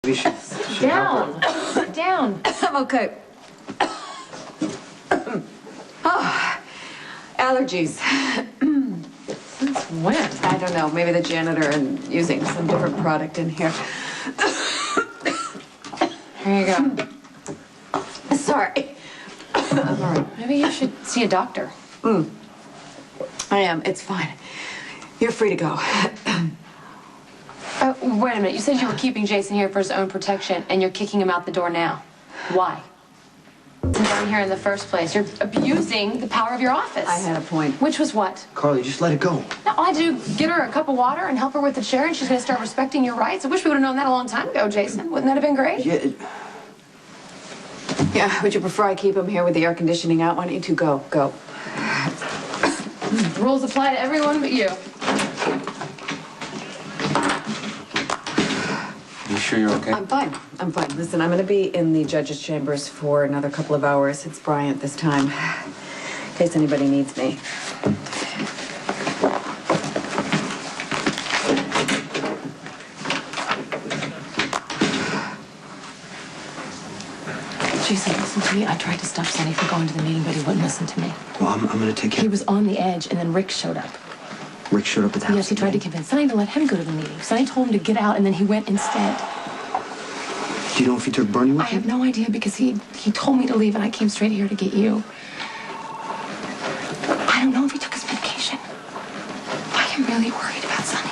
We should down. Sit down. I'm okay. Oh, allergies. Since when? I don't know. Maybe the janitor and using some different product in here. Here you go. Sorry. I'm all right. Maybe you should see a doctor. I am. It's fine. You're free to go. Wait a minute. You said you were keeping Jason here for his own protection, and you're kicking him out the door now. Why? Since I'm here in the first place, you're abusing the power of your office. I had a point. Which was what? Carly, just let it go. No, all I do get her a cup of water and help her with the chair, and she's going to start respecting your rights. I wish we would have known that a long time ago, Jason. Wouldn't that have been great? Yeah. Yeah, would you prefer I keep him here with the air conditioning out? Why don't you two go? Go. Rules apply to everyone but you. You sure you're okay? I'm fine. I'm fine. Listen, I'm going to be in the judge's chambers for another couple of hours. It's Bryant this time, in case anybody needs me. Jason, listen to me. I tried to stop Sonny from going to the meeting, but he wouldn't listen to me. Well, I'm going to take care. He was on the edge, and then Rick showed up. Rick showed up at the house. Yes, he tried to convince Sonny to let him go to the meeting. Sonny told him to get out, and then he went instead. Do you know if he took Bernie with I have no idea because he told me to leave, and I came straight here to get you. I don't know if he took his medication. I am really worried about Sonny.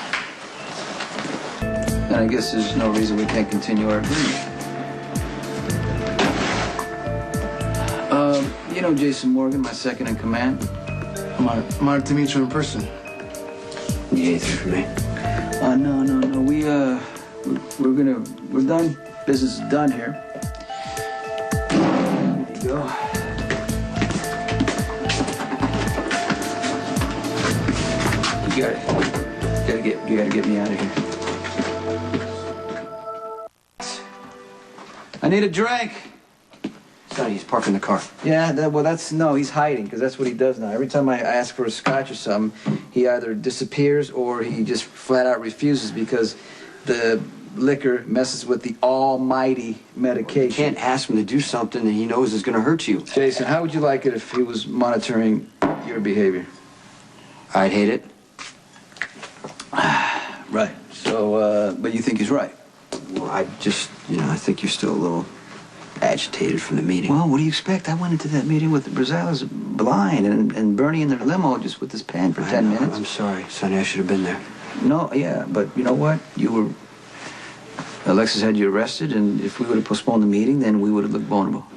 And I guess there's no reason we can't continue our agreement. You know Jason Morgan, my second in command? I'm honored to meet you in person. You need anything from me? No. We're done. Business is done here. There you go. You gotta get me out of here. I need a drink. Sonny, he's parking the car. Yeah, no, he's hiding, because that's what he does now. Every time I ask for a scotch or something, he either disappears or he just flat out refuses because the liquor messes with the almighty medication. You can't ask him to do something that he knows is going to hurt you. Jason, how would you like it if he was monitoring your behavior? I'd hate it. Right. So, but you think he's right? Well, I think you're still a little agitated from the meeting. Well, what do you expect? I went into that meeting with Rosales blind and Bernie in their limo just with his pen for 10 minutes. I'm sorry, Sonny. I should have been there. No, yeah, but you know what? Alexis had you arrested, and if we would have postponed the meeting, then we would have looked vulnerable.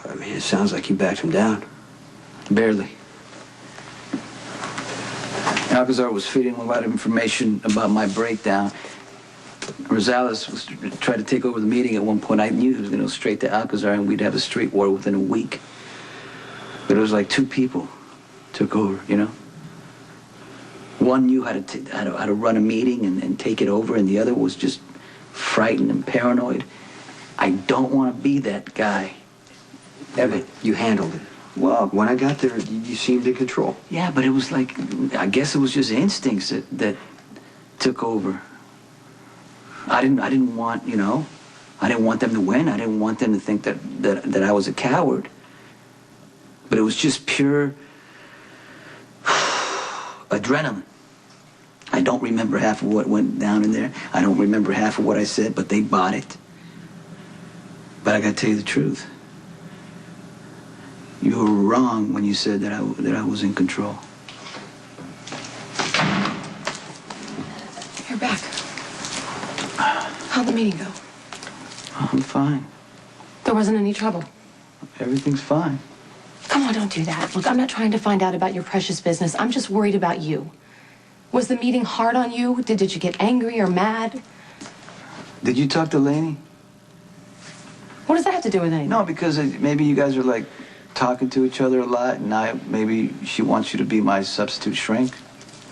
I mean, it sounds like you backed him down. Barely. Alcazar was feeding a lot of information about my breakdown. Rosales was tried to take over the meeting at one point. I knew he was going to go straight to Alcazar, and we'd have a street war within a week. But it was like two people took over, you know? One knew how to run a meeting and take it over, and the other was just frightened and paranoid. I don't want to be that guy. Ever. You handled it. Well, when I got there, you seemed in control. Yeah, but it was like, I guess it was just instincts that took over. I didn't want, I didn't want them to win. I didn't want them to think that I was a coward. But it was just pure adrenaline. I don't remember half of what went down in there. I don't remember half of what I said, but they bought it. But I gotta tell you the truth. You were wrong when you said that I was in control. You're back. How'd the meeting go? I'm fine. There wasn't any trouble. Everything's fine. Come on, don't do that. Look, I'm not trying to find out about your precious business. I'm just worried about you. Was the meeting hard on you? Did you get angry or mad? Did you talk to Lainey? What does that have to do with anything? No, because maybe you guys are like talking to each other a lot, and maybe she wants you to be my substitute shrink.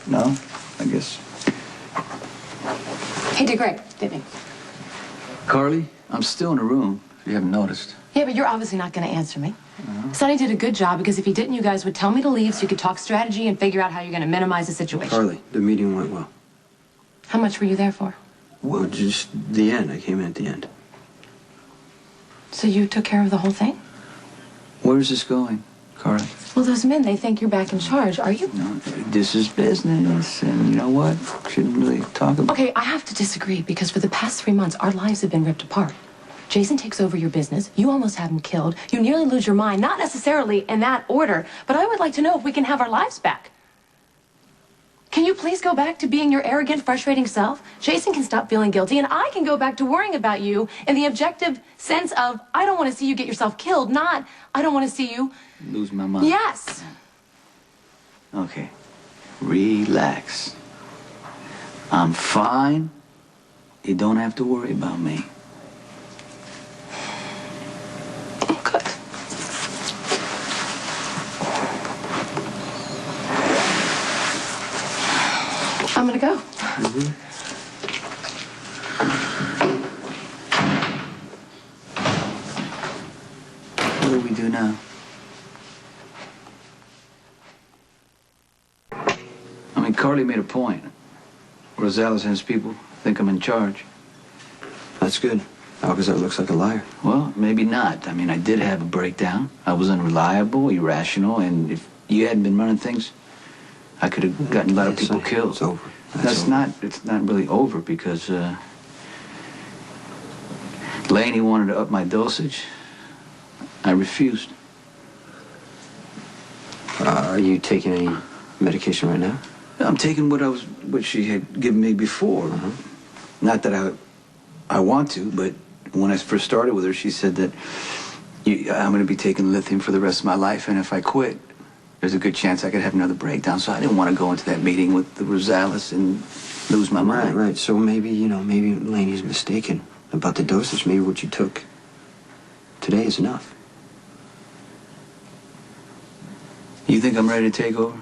No? I guess. He did great, didn't he? Carly, I'm still in a room, if you haven't noticed. Yeah, but you're obviously not going to answer me. Sonny did a good job because if he didn't, you guys would tell me to leave so you could talk strategy and figure out how you're going to minimize the situation. Carly, the meeting went well. How much were you there for? Well, just the end. I came in at the end. So you took care of the whole thing? Where's this going, Carly? Well, those men, they think you're back in charge. Are you? No, this is business, and you know what? Shouldn't really talk about. Okay, I have to disagree because for the past 3 months, our lives have been ripped apart. Jason takes over your business. You almost have him killed. You nearly lose your mind. Not necessarily in that order, but I would like to know if we can have our lives back. Can you please go back to being your arrogant, frustrating self? Jason can stop feeling guilty, and I can go back to worrying about you in the objective sense of, I don't want to see you get yourself killed, not, I don't want to see you... Lose my mind. Yes. Okay. Relax. I'm fine. You don't have to worry about me. Good. I'm gonna go. What do we do now? I mean, Carly made a point. Rosales and his people think I'm in charge. That's good. Alcazar looks like a liar. Well, maybe not. I mean, I did have a breakdown. I was unreliable, irrational, and if you hadn't been running things, I could have gotten a lot of people killed. It's over. It's not really over because Laney wanted to up my dosage. I refused. Are you taking any medication right now? I'm taking what she had given me before. Not that I want to, but when I first started with her, she said that I'm going to be taking lithium for the rest of my life, and if I quit, there's a good chance I could have another breakdown. So I didn't want to go into that meeting with the Rosales and lose my mind. Right. So maybe, maybe Laney's mistaken about the dosage. Maybe what you took today is enough. You think I'm ready to take over?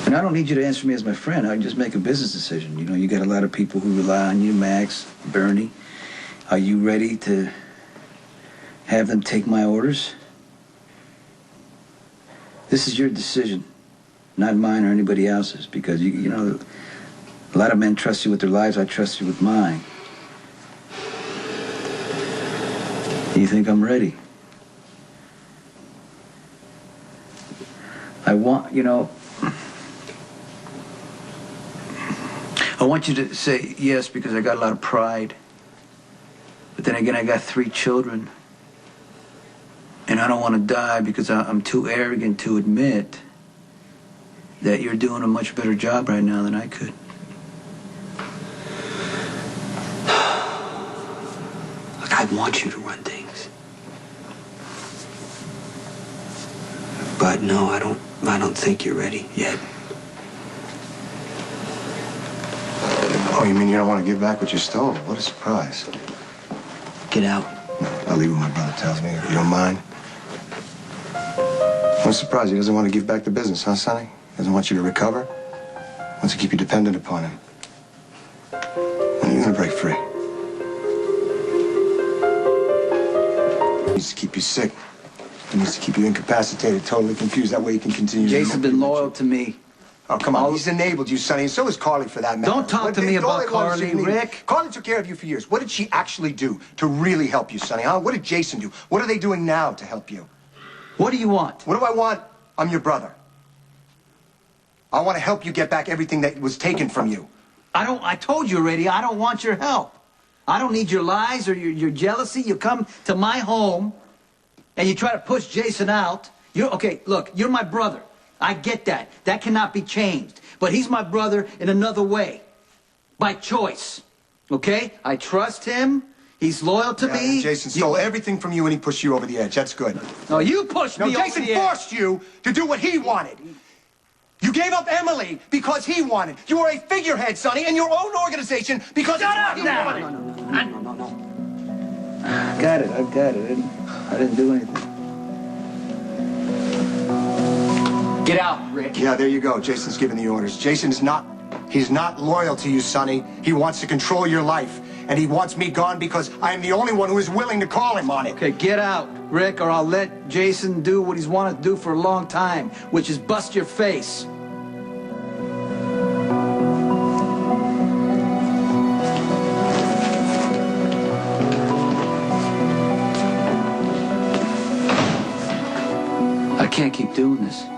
And I don't need you to answer me as my friend. I just make a business decision. You got a lot of people who rely on you, Max, Bernie. Are you ready to have them take my orders? This is your decision, not mine or anybody else's, because, a lot of men trust you with their lives. I trust you with mine. You think I'm ready? I want you to say yes because I got a lot of pride. But then again, I got 3 children. And I don't want to die because I'm too arrogant to admit that you're doing a much better job right now than I could. Look, I want you to run things. But no, I don't think you're ready yet. Oh, you mean you don't want to give back what you stole? What a surprise. Get out. I'll leave what my brother tells me, if you don't mind. What a surprise. He doesn't want to give back the business, huh, Sonny? Doesn't want you to recover? Wants to keep you dependent upon him. When are you going to break free? He needs to keep you sick. He needs to keep you incapacitated, totally confused. That way he can continue. Jason's been loyal to me. Oh, come on. He's enabled you, Sonny, and so is Carly, for that matter. Don't talk to me about Carly, Rick. Carly took care of you for years. What did she actually do to really help you, Sonny, huh? What did Jason do? What are they doing now to help you? What do you want? What do I want? I'm your brother. I want to help you get back everything that was taken from you. I told you already, I don't want your help. I don't need your lies or your jealousy. You come to my home and you try to push Jason out. Okay, look, you're my brother. I get that. That cannot be changed. But he's my brother in another way. By choice. Okay? I trust him. He's loyal to me. Jason stole everything from you and he pushed you over the edge. That's good. No, you pushed me over the edge. No, Jason forced you to do what he wanted. You gave up Emily because he wanted. You were a figurehead, Sonny, in your own organization because Shut up now! No. I got it. I didn't do anything. Get out, Rick. Yeah, there you go. Jason's giving the orders. He's not loyal to you, Sonny. He wants to control your life. And he wants me gone because I am the only one who is willing to call him on it. Okay, get out, Rick, or I'll let Jason do what he's wanted to do for a long time, which is bust your face. can't keep doing this.